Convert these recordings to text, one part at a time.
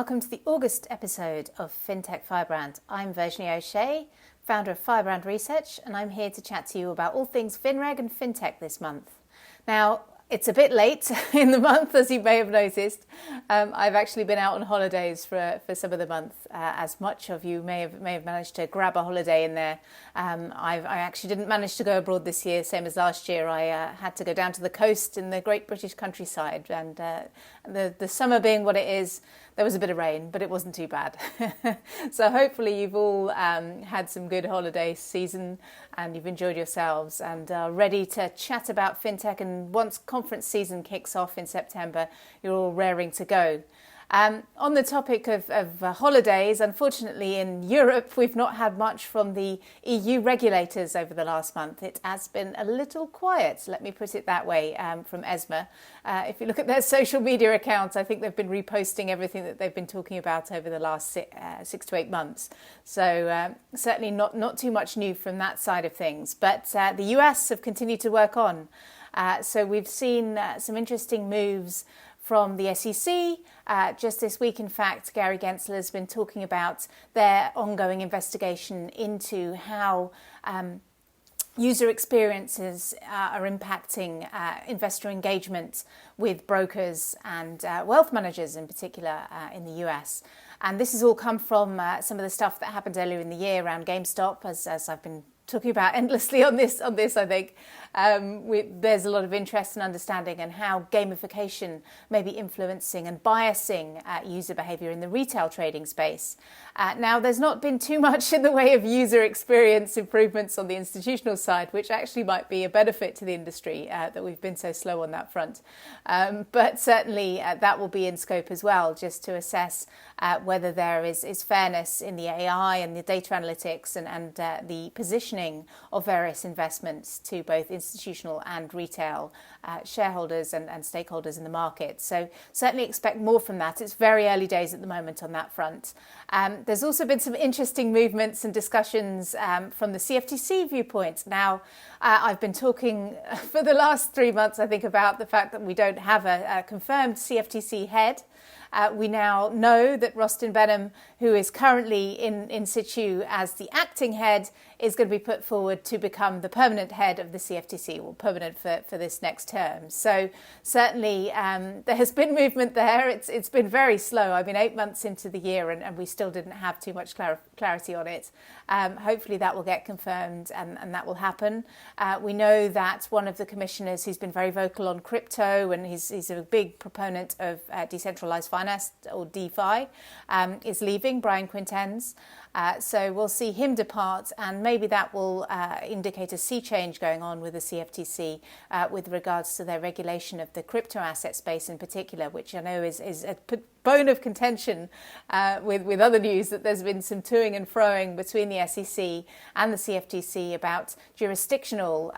welcome to the August episode of Fintech Firebrand. I'm Virginie O'Shea, founder of Firebrand Research, and I'm here to chat to you about all things finreg and fintech this month. Now, it's a bit late in the month, as you may have noticed. I've actually been out on holidays for some of the month, as much of you may have managed to grab a holiday in there. I actually didn't manage to go abroad this year, same as last year. I had to go down to the coast in the great British countryside, and the summer being what it is, there was a bit of rain, but it wasn't too bad. So hopefully you've all had some good holiday season and you've enjoyed yourselves and are ready to chat about fintech. And once conference season kicks off in September, you're all raring to go. On the topic of holidays, unfortunately in Europe, we've not had much from the EU regulators over the last month. It has been a little quiet, let me put it that way, from ESMA. If you look at their social media accounts, I think they've been reposting everything that they've been talking about over the last 6 to 8 months. So certainly not too much new from that side of things. But the US have continued to work on. So we've seen some interesting moves from the SEC. Just this week, in fact, Gary Gensler has been talking about their ongoing investigation into how user experiences are impacting investor engagement with brokers and wealth managers in particular in the US. And this has all come from some of the stuff that happened earlier in the year around GameStop, as I've been talking about endlessly on this, I think. There's a lot of interest and understanding in how gamification may be influencing and biasing user behavior in the retail trading space. Now, there's not been too much in the way of user experience improvements on the institutional side, which actually might be a benefit to the industry that we've been so slow on that front. But certainly that will be in scope as well, just to assess whether there is fairness in the AI and the data analytics and the positioning of various investments to both institutional and retail shareholders and stakeholders in the market. So certainly expect more from that. It's very early days at the moment on that front. There's also been some interesting movements and discussions from the CFTC viewpoint. Now, I've been talking for the last 3 months, I think, about the fact that we don't have a confirmed CFTC head. We now know that Rostin Benham, who is currently in situ as the acting head, is going to be put forward to become the permanent head of the CFTC, or permanent for this next term. So certainly there has been movement there. It's been very slow. I mean, 8 months into the year and we still didn't have too much clarity on it. Hopefully that will get confirmed and that will happen. We know that one of the commissioners who's been very vocal on crypto, and he's a big proponent of decentralized finance, or DeFi, is leaving, Brian Quintenz. So we'll see him depart, and maybe that will indicate a sea change going on with the CFTC with regards to their regulation of the crypto asset space in particular, which I know is a bone of contention with other news, that there's been some toing and froing between the SEC and the CFTC about jurisdictional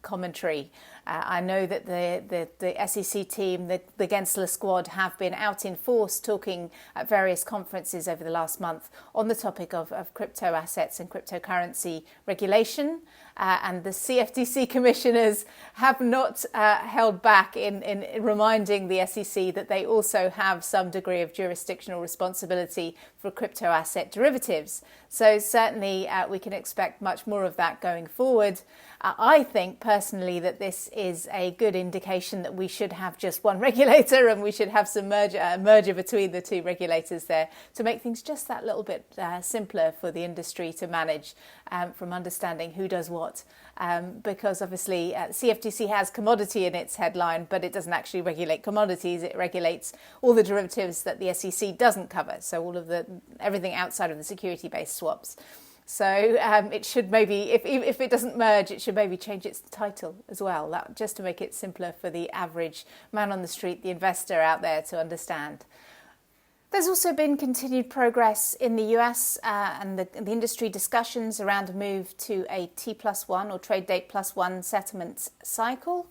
commentary. I know that the SEC team, the Gensler squad, have been out in force talking at various conferences over the last month on the topic of crypto assets and cryptocurrency regulation. And the CFTC commissioners have not held back in reminding the SEC that they also have some degree of jurisdictional responsibility for crypto asset derivatives. So certainly we can expect much more of that going forward. I think personally that this is a good indication that we should have just one regulator, and we should have some merger between the two regulators there to make things just that little bit simpler for the industry to manage, from understanding who does what. Because obviously CFTC has commodity in its headline, but it doesn't actually regulate commodities. It regulates all the derivatives that the SEC doesn't cover. So all of everything outside of the security-based swaps. So it should maybe, if it doesn't merge, it should maybe change its title as well, just to make it simpler for the average man on the street, the investor out there, to understand. There's also been continued progress in the US and the industry discussions around a move to a T+1 or trade date +1 settlement cycle.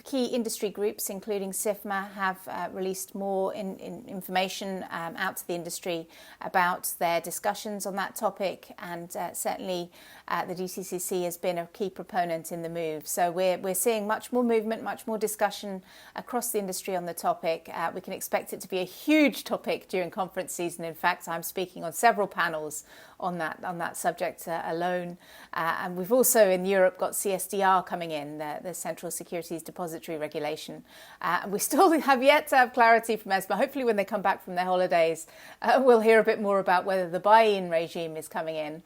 Key industry groups, including CIFMA, have released more information out to the industry about their discussions on that topic, and certainly the DCCC has been a key proponent in the move. So we're seeing much more movement, much more discussion across the industry on the topic. We can expect it to be a huge topic during conference season. In fact, I'm speaking on several panels on that subject alone. And we've also in Europe got CSDR coming in, the Central Securities Depository Regulation. And we still have yet to have clarity from ESMA. Hopefully when they come back from their holidays, we'll hear a bit more about whether the buy-in regime is coming in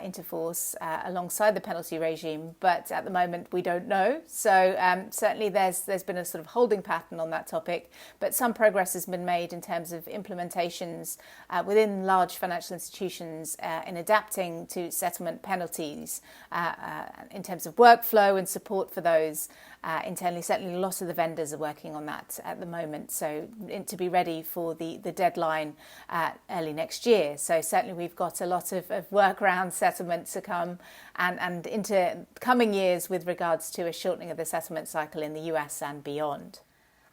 into force alongside the penalty regime. But at the moment, we don't know. So certainly there's been a sort of holding pattern on that topic. But some progress has been made in terms of implementations within large financial institutions in adapting to settlement penalties in terms of workflow and support for those internally. Certainly a lot of the vendors are working on that at the moment, so to be ready for the deadline early next year. So certainly we've got a lot of work around settlement to come and into coming years with regards to a shortening of the settlement cycle in the US and beyond.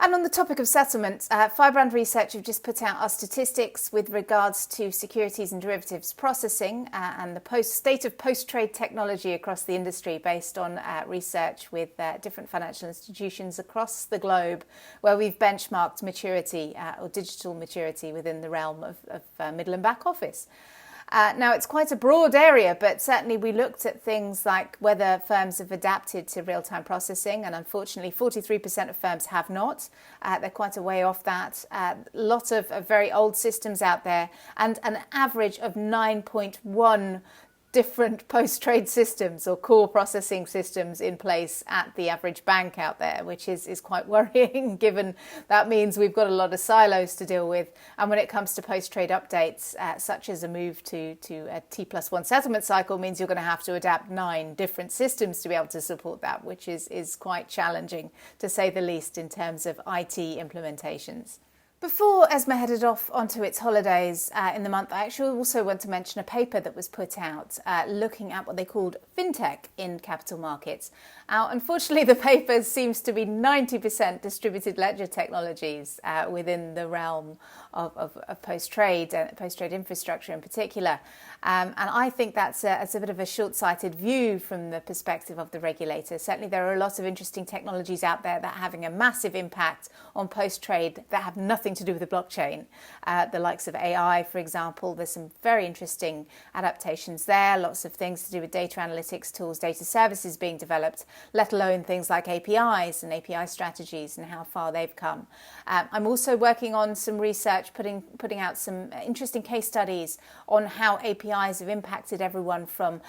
And on the topic of settlement, Firebrand Research have just put out our statistics with regards to securities and derivatives processing and the state of post-trade technology across the industry based on research with different financial institutions across the globe, where we've benchmarked maturity or digital maturity within the realm of middle and back office. Now, it's quite a broad area, but certainly we looked at things like whether firms have adapted to real-time processing, and unfortunately 43% of firms have not. They're quite a way off that. A lot of very old systems out there, and an average of 9.1 different post-trade systems or core processing systems in place at the average bank out there, which is quite worrying, given that means we've got a lot of silos to deal with. And when it comes to post-trade updates, such as a move to a T+1 settlement cycle, means you're going to have to adapt 9 different systems to be able to support that, which is quite challenging, to say the least, in terms of IT implementations. Before ESMA headed off onto its holidays in the month, I actually also want to mention a paper that was put out looking at what they called Fintech in capital markets. Unfortunately, the paper seems to be 90% distributed ledger technologies within the realm of post-trade infrastructure in particular. And I think that's a bit of a short-sighted view from the perspective of the regulator. Certainly there are a lot of interesting technologies out there that are having a massive impact on post-trade that have nothing to do with the blockchain. The likes of AI, for example, there's some very interesting adaptations there, lots of things to do with data analytics tools, data services being developed, let alone things like APIs and API strategies and how far they've come. I'm also working on some research, putting out some interesting case studies on how APIs have impacted everyone from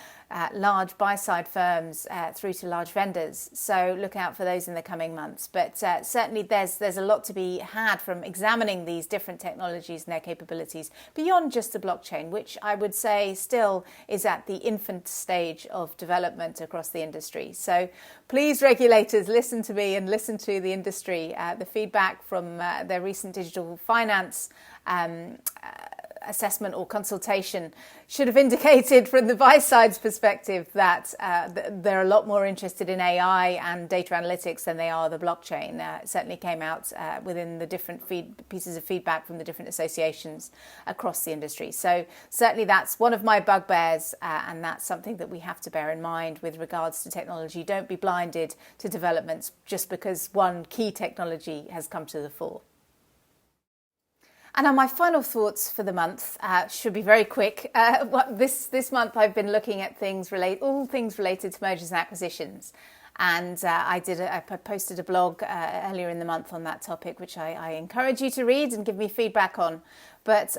large buy-side firms through to large vendors. So look out for those in the coming months. But certainly there's a lot to be had from examining these different technologies and their capabilities beyond just the blockchain, which I would say still is at the infant stage of development across the industry. So please, regulators, listen to me and listen to the industry. The feedback from their recent digital finance assessment or consultation should have indicated from the buy side's perspective that they're a lot more interested in AI and data analytics than they are the blockchain. It certainly came out within the different pieces of feedback from the different associations across the industry. So certainly that's one of my bugbears, and that's something that we have to bear in mind with regards to technology. Don't be blinded to developments just because one key technology has come to the fore. And now my final thoughts for the month should be very quick. This month I've been looking at all things related to mergers and acquisitions. And I posted a blog earlier in the month on that topic, which I encourage you to read and give me feedback on. But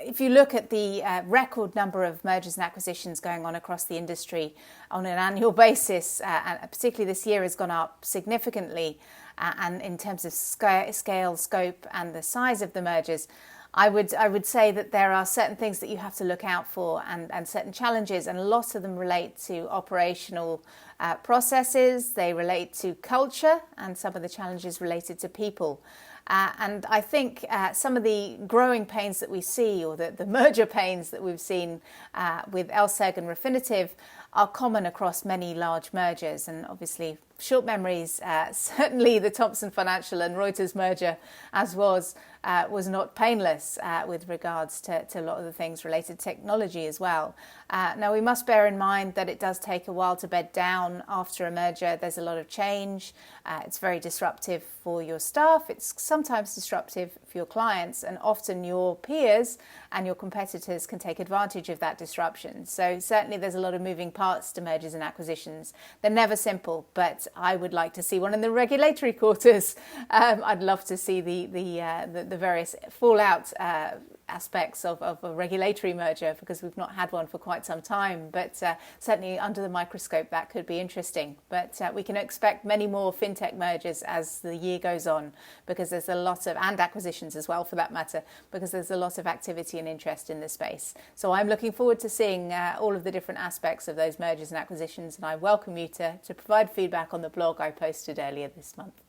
if you look at the record number of mergers and acquisitions going on across the industry on an annual basis, and particularly this year has gone up significantly, and in terms of scale, scope and the size of the mergers, I would say that there are certain things that you have to look out for and certain challenges, and a lot of them relate to operational processes, they relate to culture, and some of the challenges related to people. And I think some of the growing pains that we see, or the merger pains that we've seen with LSEG and Refinitiv, are common across many large mergers. And obviously, short memories, certainly the Thomson Financial and Reuters merger, as was not painless with regards to a lot of the things related to technology as well. Now, we must bear in mind that it does take a while to bed down after a merger. There's a lot of change. It's very disruptive for your staff. It's sometimes disruptive for your clients, and often your peers and your competitors can take advantage of that disruption. So certainly there's a lot of moving parts to mergers and acquisitions. They're never simple, but I would like to see one in the regulatory quarters. I'd love to see the various fallout aspects of a regulatory merger, because we've not had one for quite some time. But certainly under the microscope, that could be interesting. But we can expect many more fintech mergers as the year goes on, because there's a lot of, and acquisitions as well for that matter, because there's a lot of activity and interest in this space. So I'm looking forward to seeing all of the different aspects of those mergers and acquisitions, and I welcome you to provide feedback on the blog I posted earlier this month.